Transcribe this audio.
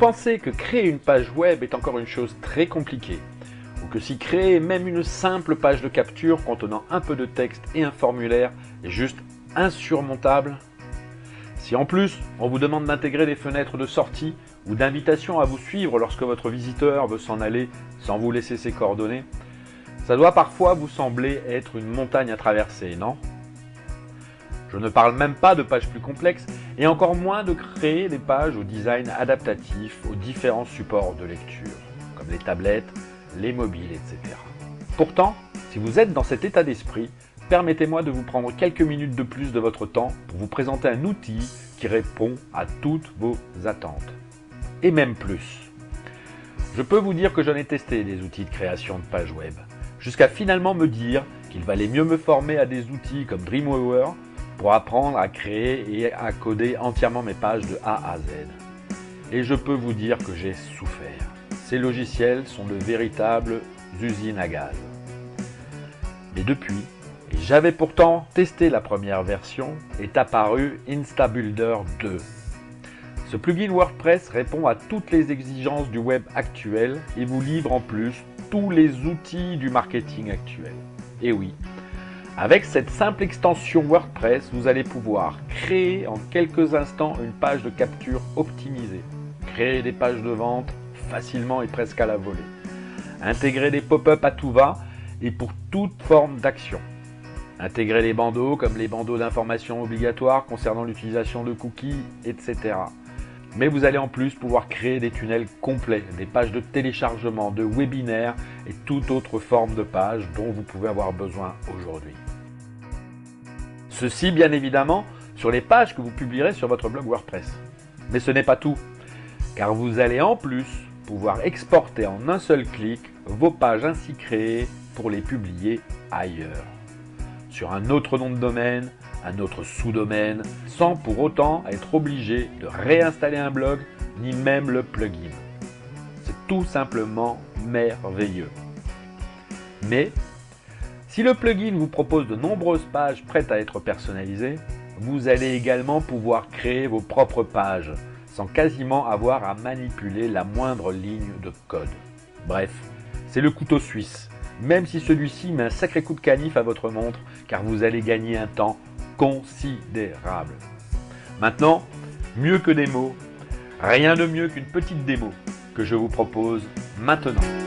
pensez que créer une page web est encore une chose très compliquée, ou que si créer même une simple page de capture contenant un peu de texte et un formulaire est juste insurmontable, si en plus on vous demande d'intégrer des fenêtres de sortie ou d'invitation à vous suivre lorsque votre visiteur veut s'en aller sans vous laisser ses coordonnées, ça doit parfois vous sembler être une montagne à traverser, non? Je ne parle même pas de pages plus complexes et encore moins de créer des pages au design adaptatif aux différents supports de lecture, comme les tablettes, les mobiles, etc. Pourtant, si vous êtes dans cet état d'esprit, permettez-moi de vous prendre quelques minutes de plus de votre temps pour vous présenter un outil qui répond à toutes vos attentes. Et même plus. Je peux vous dire que j'en ai testé des outils de création de pages web, jusqu'à finalement me dire qu'il valait mieux me former à des outils comme Dreamweaver pour apprendre à créer et à coder entièrement mes pages de A à Z. Et je peux vous dire que j'ai souffert. Ces logiciels sont de véritables usines à gaz. Mais depuis, et j'avais pourtant testé la première version, est apparu Instabuilder 2. Ce plugin WordPress répond à toutes les exigences du web actuel et vous livre en plus tous les outils du marketing actuel. Et oui, avec cette simple extension WordPress, vous allez pouvoir créer en quelques instants une page de capture optimisée, créer des pages de vente facilement et presque à la volée, intégrer des pop-up à tout va et pour toute forme d'action, intégrer les bandeaux comme les bandeaux d'information obligatoires concernant l'utilisation de cookies, etc. Mais vous allez en plus pouvoir créer des tunnels complets, des pages de téléchargement, de webinaires et toute autre forme de page dont vous pouvez avoir besoin aujourd'hui. Ceci bien évidemment sur les pages que vous publierez sur votre blog WordPress. Mais ce n'est pas tout, car vous allez en plus pouvoir exporter en un seul clic vos pages ainsi créées pour les publier ailleurs, sur un autre nom de domaine, un autre sous-domaine, sans pour autant être obligé de réinstaller un blog, ni même le plugin. C'est tout simplement merveilleux. Mais, si le plugin vous propose de nombreuses pages prêtes à être personnalisées, vous allez également pouvoir créer vos propres pages, sans quasiment avoir à manipuler la moindre ligne de code. Bref, c'est le couteau suisse, même si celui-ci met un sacré coup de canif à votre montre, car vous allez gagner un temps considérable. Maintenant, mieux que des mots, rien de mieux qu'une petite démo que je vous propose maintenant.